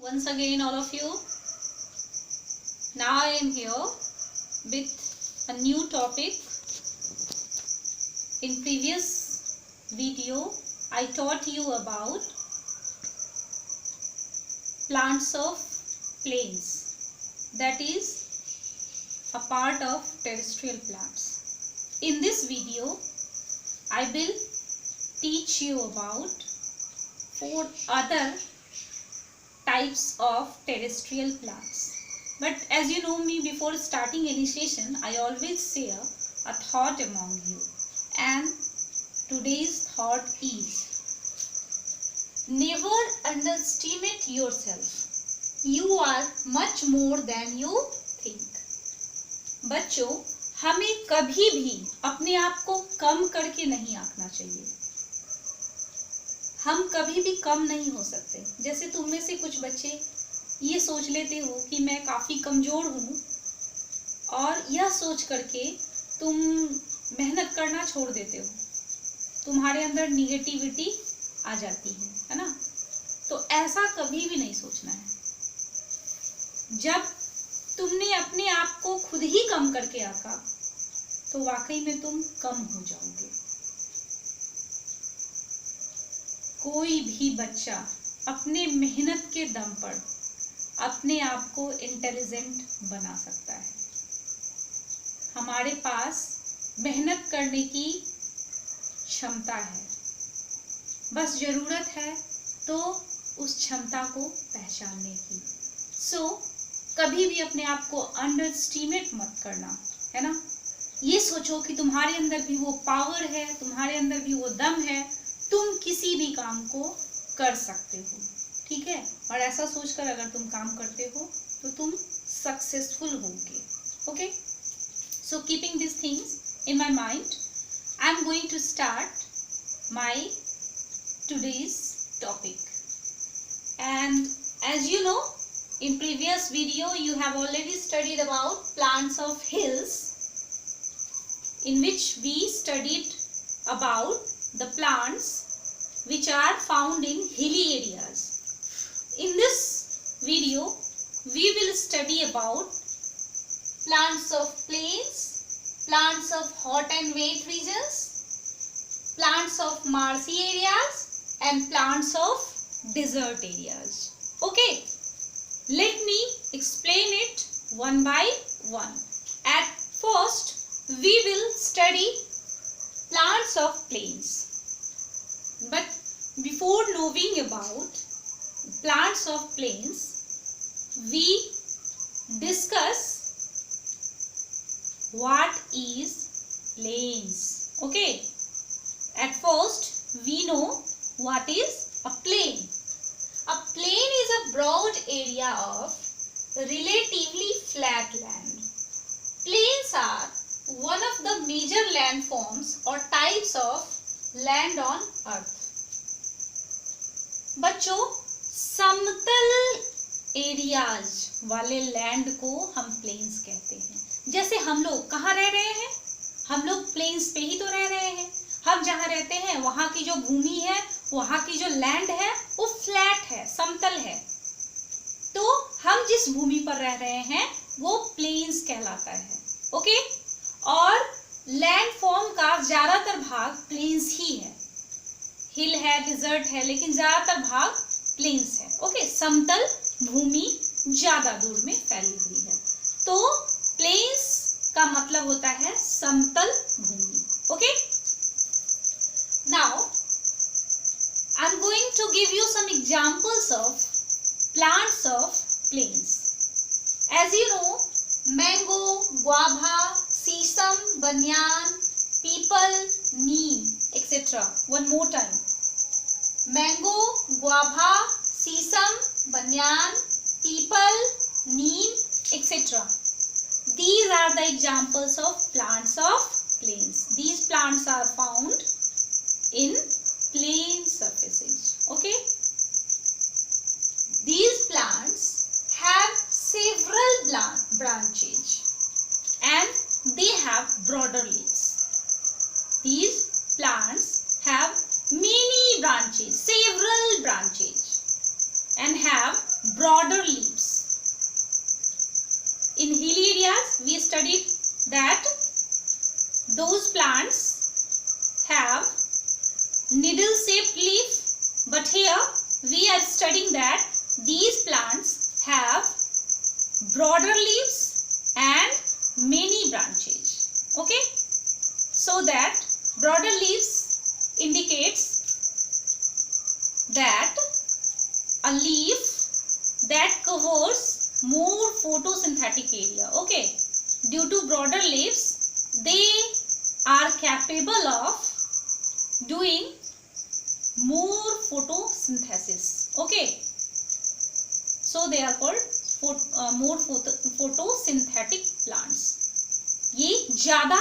Once again, all of you. Now I am here with a new topic. In previous video, I taught you about plants of plains, that is a part of terrestrial plants. In this video, I will teach you about 4 other types of terrestrial plants. But as you know me, before starting initiation, I always share a thought among you. And today's thought is, never underestimate yourself. You are much more than you think. बच्चों, हमें कभी भी अपने आप को कम करके नहीं आंकना चाहिए. हम कभी भी कम नहीं हो सकते. जैसे तुम में से कुछ बच्चे ये सोच लेते हो कि मैं काफ़ी कमज़ोर हूँ और यह सोच करके तुम मेहनत करना छोड़ देते हो. तुम्हारे अंदर निगेटिविटी आ जाती है ना. तो ऐसा कभी भी नहीं सोचना है. जब तुमने अपने आप को खुद ही कम करके आंका तो वाकई में तुम कम हो जाओगे. कोई भी बच्चा अपने मेहनत के दम पर अपने आप को इंटेलिजेंट बना सकता है. हमारे पास मेहनत करने की क्षमता है, बस ज़रूरत है तो उस क्षमता को पहचानने की. सो कभी भी अपने आप को अंडरएस्टिमेट मत करना, है ना. ये सोचो कि तुम्हारे अंदर भी वो पावर है, तुम्हारे अंदर भी वो दम है, तुम किसी भी काम को कर सकते हो. ठीक है. और ऐसा सोचकर अगर तुम काम करते हो तो तुम सक्सेसफुल होगे. Okay. So keeping this things in my mind, I am going to start my today's topic. And as you know, in previous video you have already studied about plants of hills, in which we studied about the plants which are found in hilly areas. In this video we will study about plants of plains, plants of hot and wet regions, plants of marshy areas and plants of desert areas. Okay, let me explain it one by one. At first we will study plants of plains. But before knowing about plants of plains, we discuss what is plains. Okay. At first we know what is a plain. A plain is a broad area of relatively flat land. Plains are one of the major landforms or types of land on earth. बच्चों, समतल areas वाले land को हम planes कहते हैं. जैसे हम लोग कहाँ रह रहे हैं? हम लोग प्लेन्स पे ही तो रह रहे हैं. हम जहाँ रहते हैं वहाँ की जो भूमि है, वहाँ की जो लैंड है वो फ्लैट है, समतल है. तो हम जिस भूमि पर रह रहे हैं वो प्लेन्स कहलाता है. ओके. और लैंड फॉर्म का ज़्यादातर भाग प्लेन्स ही है. हिल है, डिजर्ट है, लेकिन ज़्यादातर भाग प्लेन्स है. ओके. समतल भूमि ज़्यादा दूर में फैली हुई है. तो प्लेन्स का मतलब होता है समतल भूमि. Okay. Now I am going to give you some examples of plants of plains. As you know, mango, guava, sesam, banyan, peepal, neem, etc. One more time. Mango, guava, sesam, banyan, peepal, neem, etc. These are the examples of plants of plains. These plants are found in plain surfaces. Okay. These plants have several branches and they have broader leaves. These plants have many branches, several branches, and have broad broader leaves. In hilly areas, we studied that those plants have needle-shaped leaf, but here we are studying that these plants have broader leaves and many branches. Okay, so that broader leaves indicates that a leaf that covers more photosynthetic area. Okay, due to broader leaves, they are capable of doing more photosynthesis. Okay, so they are called more photosynthetic plants. ये ज्यादा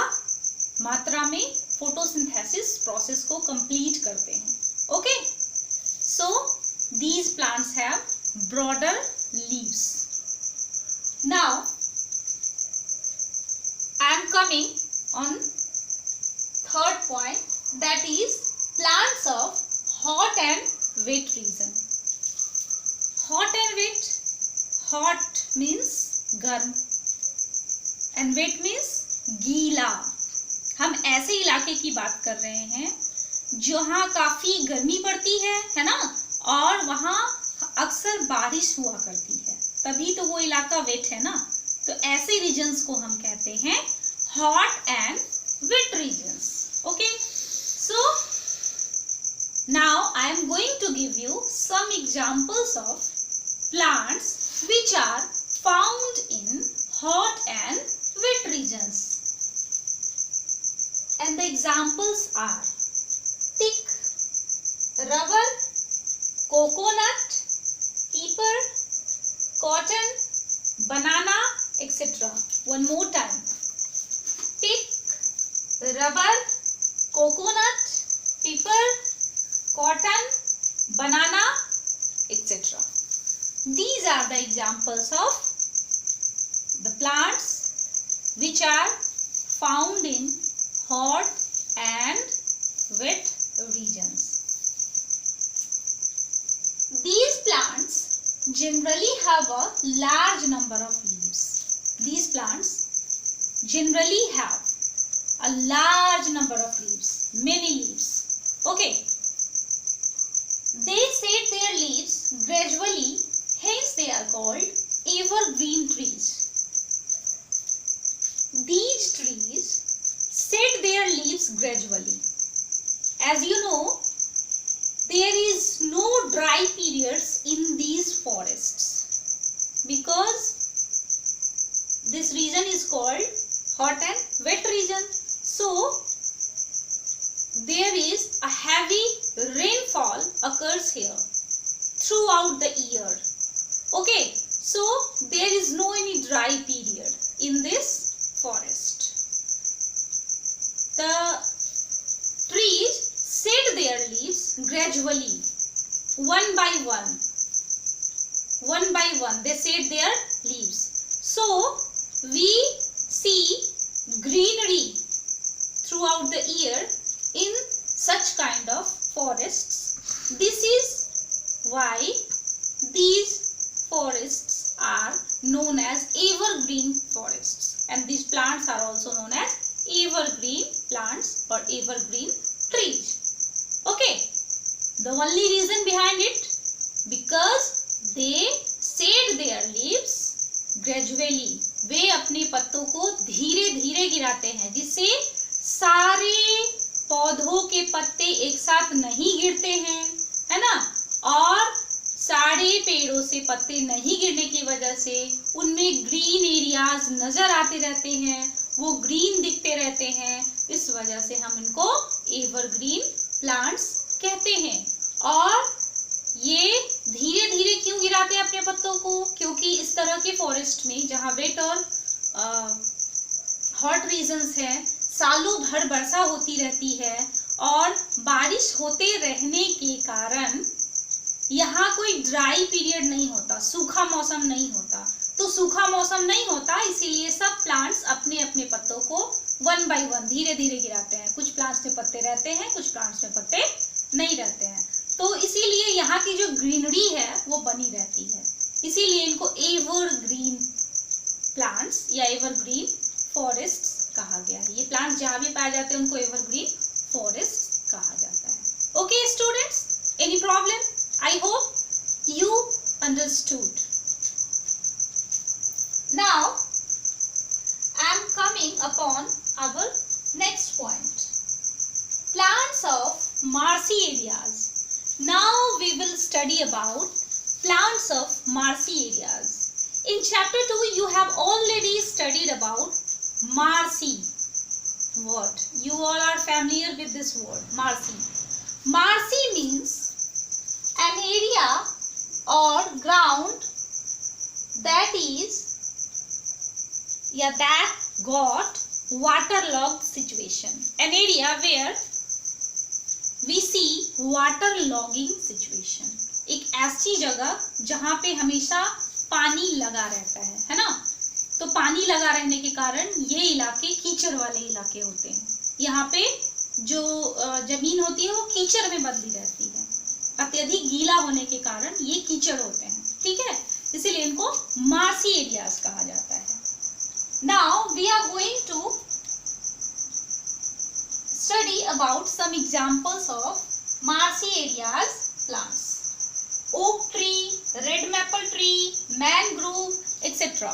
मात्रा में photosynthesis process को complete करते हैं. Okay, so these plants have broader leaves. Now I am coming on third point, that is plants of hot and wet region. Hot and wet. Hot means गर्म and wet means गीला. हम ऐसे इलाके की बात कर रहे हैं जहाँ काफी गर्मी पड़ती है ना, और वहाँ अक्सर बारिश हुआ करती है, तभी तो वो इलाका वेट है ना. तो ऐसे रीजन्स को हम कहते हैं hot and wet regions. Okay, so now I am going to give you some examples of plants which are found in hot and wet regions. And the examples are teak, rubber, coconut, pepper, cotton, banana, etc. One more time. Teak, rubber, coconut, pepper, cotton, banana, etc. These are the examples of the plants which are found in hot and wet regions. These plants generally have a large number of leaves. These plants generally have a large number of leaves, many leaves. Okay. They shed their leaves gradually, hence they are called evergreen trees. These trees shed their leaves gradually. As you know, there is no dry periods in these forests because this region is called hot and wet region. So there is a heavy rainfall occurs here throughout the year. Okay, so there is no any dry period in this forest. The trees shed their leaves gradually, one by one. One by one they shed their leaves. So we see greenery throughout the year in such kind of forests. This is why these forests are known as evergreen forests, and these plants are also known as evergreen plants or evergreen trees. Okay, the only reason behind it, because they shed their leaves gradually. वे अपने पत्तों को धीरे धीरे गिराते हैं, जिससे सारे पौधों के पत्ते एक साथ नहीं गिरते हैं, है ना, और सारे पेड़ों से पत्ते नहीं गिरने की वजह से उनमें ग्रीन एरियाज नजर आते रहते हैं, वो ग्रीन दिखते रहते हैं. इस वजह से हम इनको एवरग्रीन प्लांट्स कहते हैं. और ये धीरे धीरे क्यों गिराते हैं अपने पत्तों को? क्योंकि इस तरह के फॉरेस्ट में जहाँ वेट और हॉट रीजन्स हैं, सालों भर वर्षा होती रहती है और बारिश होते रहने के कारण यहाँ कोई ड्राई पीरियड नहीं होता, सूखा मौसम नहीं होता. तो सूखा मौसम नहीं होता, इसीलिए सब प्लांट्स अपने अपने पत्तों को वन बाय वन धीरे धीरे गिराते हैं. कुछ प्लांट्स में पत्ते रहते हैं, कुछ प्लांट्स में पत्ते नहीं रहते हैं. तो इसीलिए यहाँ की जो ग्रीनरी है वो बनी रहती है. इसीलिए इनको एवरग्रीन प्लांट्स या एवरग्रीन फॉरेस्ट्स कहा गया है। ये प्लांट्स जहां भी पाए जाते हैं उनको एवरग्रीन फॉरेस्ट कहा जाता है। Okay students, any problem? I hope you understood. Now I am coming upon our next point. Plants of marshy areas. Now we will study about plants of marshy areas. In chapter 2 you have already studied about marshy. What? You all are familiar with this word, marshy. Marshy means an area or ground that is that got waterlogged situation. An area where we see waterlogging situation. एक ऐसी जगह जहां पे हमेशा पानी लगा रहता है ना? तो पानी लगा रहने के कारण ये इलाके कीचड़ वाले इलाके होते हैं। यहाँ पे जो जमीन होती है वो कीचड़ में बदली रहती है। अत्यधिक गीला होने के कारण ये कीचड़ होते हैं, ठीक है? इसीलिए इनको मार्शी एरियाज कहा जाता है। Now we are going to study about some examples of marshy areas plants. Oak tree, red maple tree, mangrove, etc.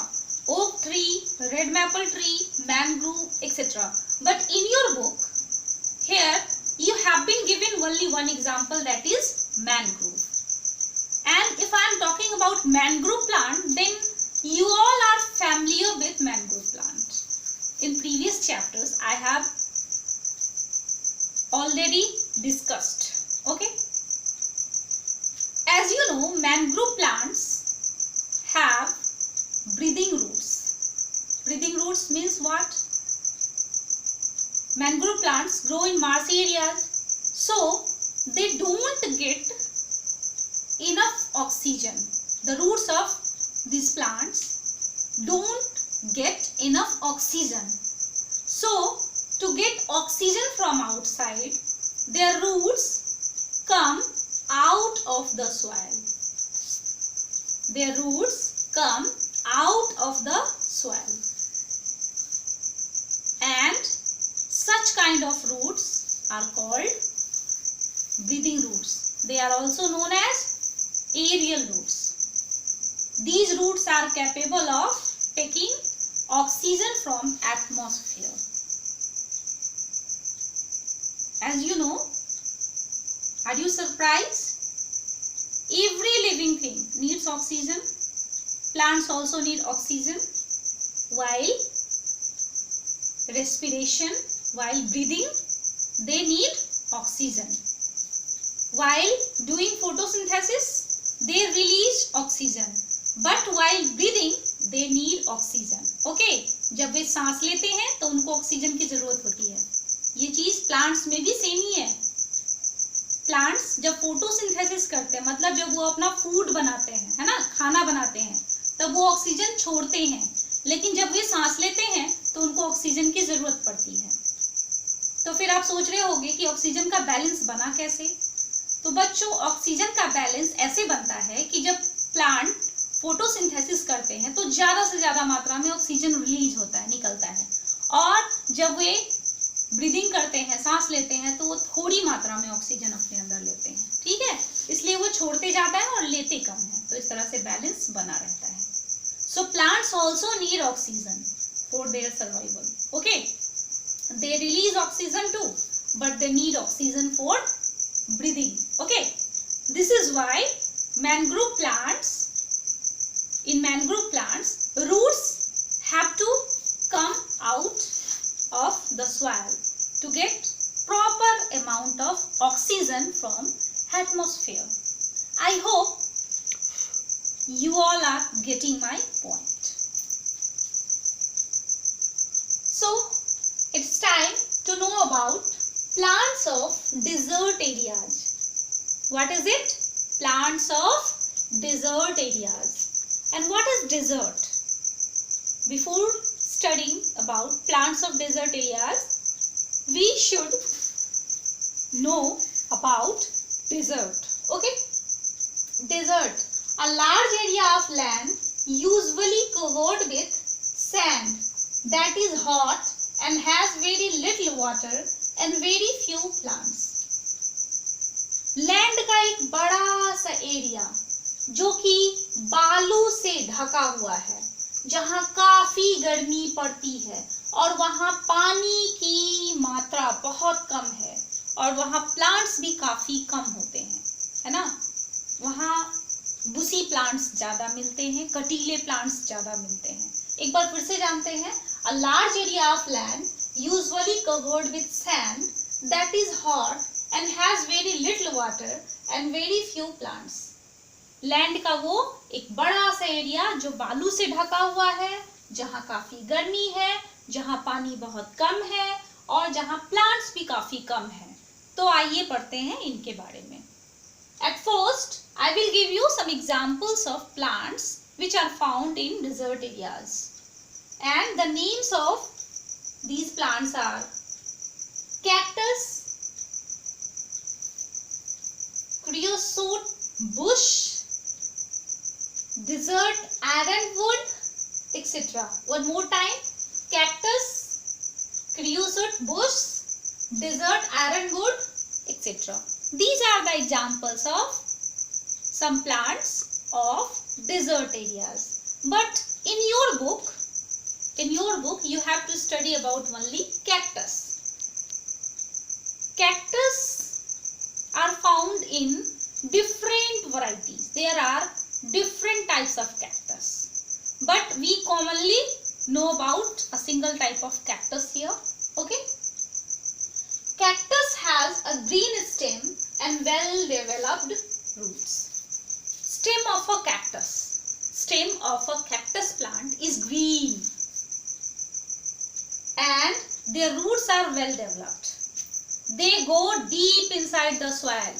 Oak tree, red maple tree, mangrove, etc. But in your book, here you have been given only one example, that is mangrove. And if I am talking about mangrove plant, then you all are familiar with mangrove plant. In previous chapters I have already discussed. Okay, as you know, mangrove plants have breathing roots. Breathing roots means what? Mangrove plants grow in marshy areas, so they don't get enough oxygen. The roots of these plants don't get enough oxygen. So to get oxygen from outside, their roots come out of the soil. Their roots come out of the soil. And such kind of roots are called breathing roots. They are also known as aerial roots. These roots are capable of taking oxygen from atmosphere. As you know, are you surprised? Every living thing needs oxygen. Plants also need oxygen while respiration, while breathing, they need oxygen. While doing photosynthesis, they release oxygen. But while breathing, they need oxygen. Okay? जब वे सांस लेते हैं तो उनको oxygen की जरूरत होती है। ये चीज प्लांट्स में भी सेम ही है। प्लांट्स जब फोटोसिंथेसिस करते हैं, मतलब जब वो अपना फूड बनाते हैं, है ना, खाना बनाते हैं, तब वो ऑक्सीजन छोड़ते हैं। लेकिन जब वे सांस लेते हैं तो उनको ऑक्सीजन की जरूरत पड़ती है। तो फिर आप सोच रहे होंगे कि ऑक्सीजन का बैलेंस बना कैसे? तो बच्चों, ऑक्सीजन का बैलेंस ऐसे बनता है कि जब प्लांट फोटोसिंथेसिस करते हैं तो ज्यादा से ज्यादा मात्रा में ऑक्सीजन रिलीज होता है, निकलता है। और जब वे ब्रीदिंग करते हैं, सांस लेते हैं, तो वो थोड़ी मात्रा में ऑक्सीजन अपने अंदर लेते हैं, ठीक है? इसलिए वो छोड़ते जाता है और लेते कम है। तो इस तरह से बैलेंस बना रहता है। So plants also need oxygen for their survival. Okay, they release oxygen too, but they need oxygen for breathing. Okay, this is why mangrove plants, in mangrove plants, roots have to come out of the soil to get proper amount of oxygen from atmosphere. I hope you all are getting my point. So it's time to know about plants of desert areas. What is it? Plants of desert areas. And what is desert? Before studying about plants of desert areas, we should know about desert. Okay? Desert. A large area of land usually covered with sand that is hot and has very little water and very few plants. Land का एक बड़ा सा area जो कि बालू से ढका हुआ है, जहाँ काफी गर्मी पड़ती है और वहाँ पानी की मात्रा बहुत कम है और वहाँ प्लांट्स भी काफी कम होते हैं, है ना। वहाँ बुशी प्लांट्स ज्यादा मिलते हैं, कटीले प्लांट्स ज्यादा मिलते हैं। एक बार फिर से जानते हैं, a large area of land usually covered with sand that is hot and has very little water and very few plants. Land का वो एक बड़ा सा एरिया जो बालू से ढका हुआ है, जहाँ काफी गर्मी है, जहाँ पानी बहुत कम है और जहाँ प्लांट्स भी काफी कम है। तो आइए पढ़ते हैं इनके बारे में। At first, I will give you some examples of plants which are found in desert areas. And the names of these plants are cactus, creosote bush, desert ironwood, etc. One more time, cactus, creosote bush, desert ironwood, etc. These are the examples of some plants of desert areas. But in your book you have to study about only cactus. Cactus are found in different varieties. There are different types of cactus, but we commonly know about a single type of cactus here. Okay. Cactus has a green stem and well developed roots. Stem of a cactus plant is green and their roots are well developed. They go deep inside the soil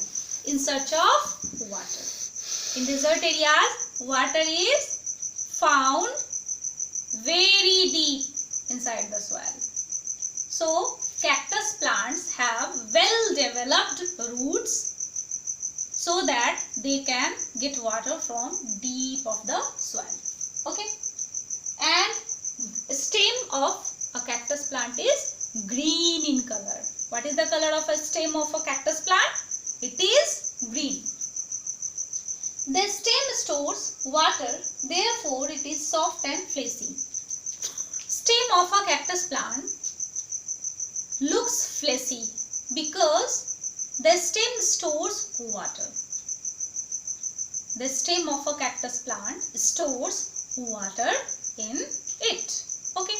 in search of water. In desert areas, water is found very deep inside the soil. So, cactus plants have well developed roots so that they can get water from deep of the soil. Okay. And stem of a cactus plant is green in color. What is the color of a stem of a cactus plant? It is green. The stem stores water, therefore it is soft and fleshy. Stem of a cactus plant looks fleshy because the stem stores water. The stem of a cactus plant stores water in it. Okay.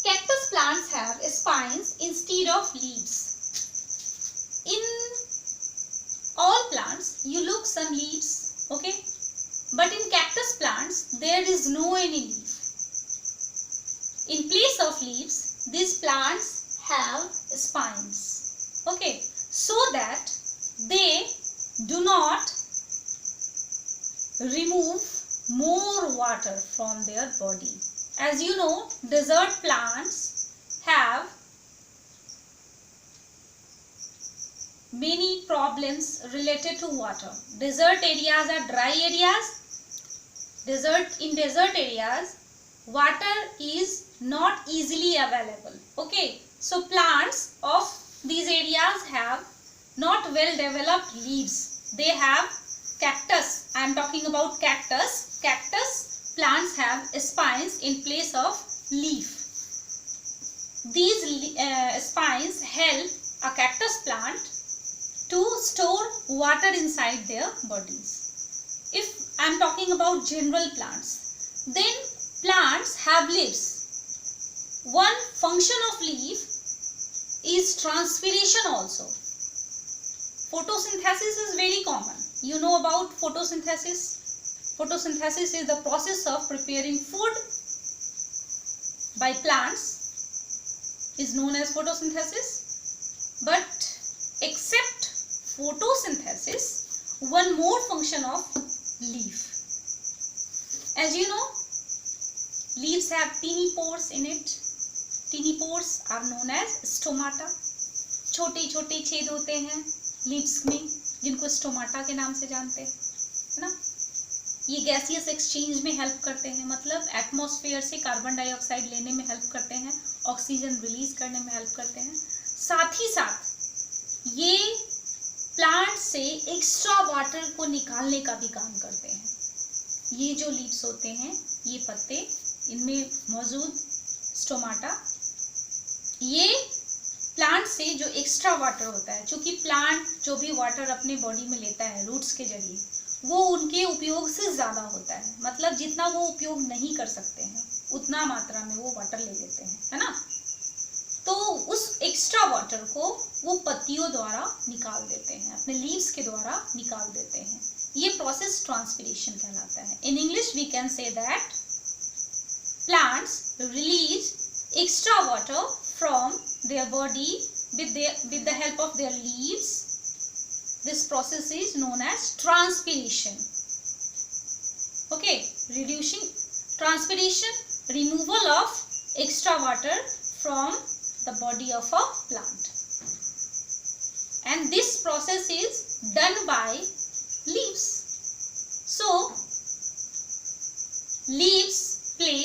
Cactus plants have spines instead of leaves. In all plants you look some leaves, okay, but in cactus plants there is no any leaf. In place of leaves, these plants have spines, okay, so that they do not remove more water from their body. As you know, desert plants have many problems related to water. Desert areas are dry areas. In desert areas, water is not easily available. Okay, so plants of these areas have not well developed leaves. They have cactus. I am talking about cactus. Cactus plants have spines in place of leaf. These spines help a cactus plant to store water inside their bodies. If I am talking about general plants, then plants have leaves. One function of leaf is transpiration also. Photosynthesis is very common. You know about photosynthesis. Photosynthesis is the process of preparing food by plants, is known as photosynthesis. But except photosynthesis, one more function of leaf. As you know, leaves have teeny pores in it. Teeny pores are known as stomata. छोटे छोटे छेद होते हैं leaves में, जिनको stomata के नाम से जानते हैं, है ना। ये गैसियस एक्सचेंज में हेल्प करते हैं, मतलब एटमॉस्फेयर से कार्बन डाइऑक्साइड लेने में हेल्प करते हैं, ऑक्सीजन रिलीज करने में हेल्प करते हैं। साथ ही साथ ये प्लांट से एक्स्ट्रा वाटर को निकालने का भी काम करते हैं। ये जो लीव्स होते हैं, ये पत्ते, इनमें मौजूद स्टोमाटा, ये प्लांट से जो एक्स्ट्रा वाटर होता है, क्योंकि प्लांट जो भी वाटर अपने बॉडी में लेता है रूट्स के जरिए, वो उनके उपयोग से ज़्यादा होता है, मतलब जितना वो उपयोग नहीं कर सकते हैं उतना मात्रा में वो वाटर ले लेते हैं, है ना। तो उस एक्स्ट्रा वाटर को वो पत्तियों द्वारा निकाल देते हैं, अपने लीव्स के द्वारा निकाल देते हैं। ये प्रोसेस ट्रांसपिरेशन कहलाता है। In English we can say that plants release extra water from their body with the help of their leaves. This process is known as transpiration. Okay, reducing transpiration, removal of extra water from the body of a plant, and this process is done by leaves. So leaves play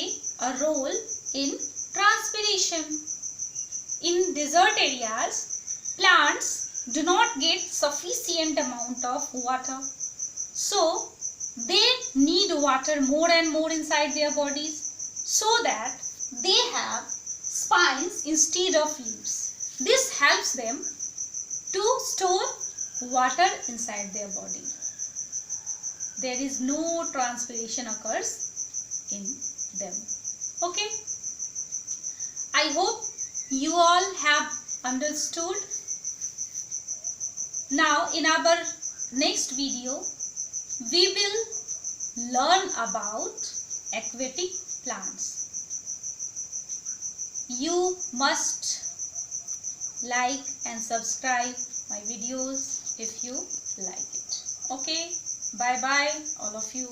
a role in transpiration. In desert areas, plants do not get sufficient amount of water, so they need water more and more inside their bodies, so that they have spines instead of leaves. This helps them to store water inside their body. There is no transpiration occurs in them. Okay, I hope you all have understood. Now in our next video we will learn about aquatic plants. You must like and subscribe my videos if you like it. Okay, bye bye all of you.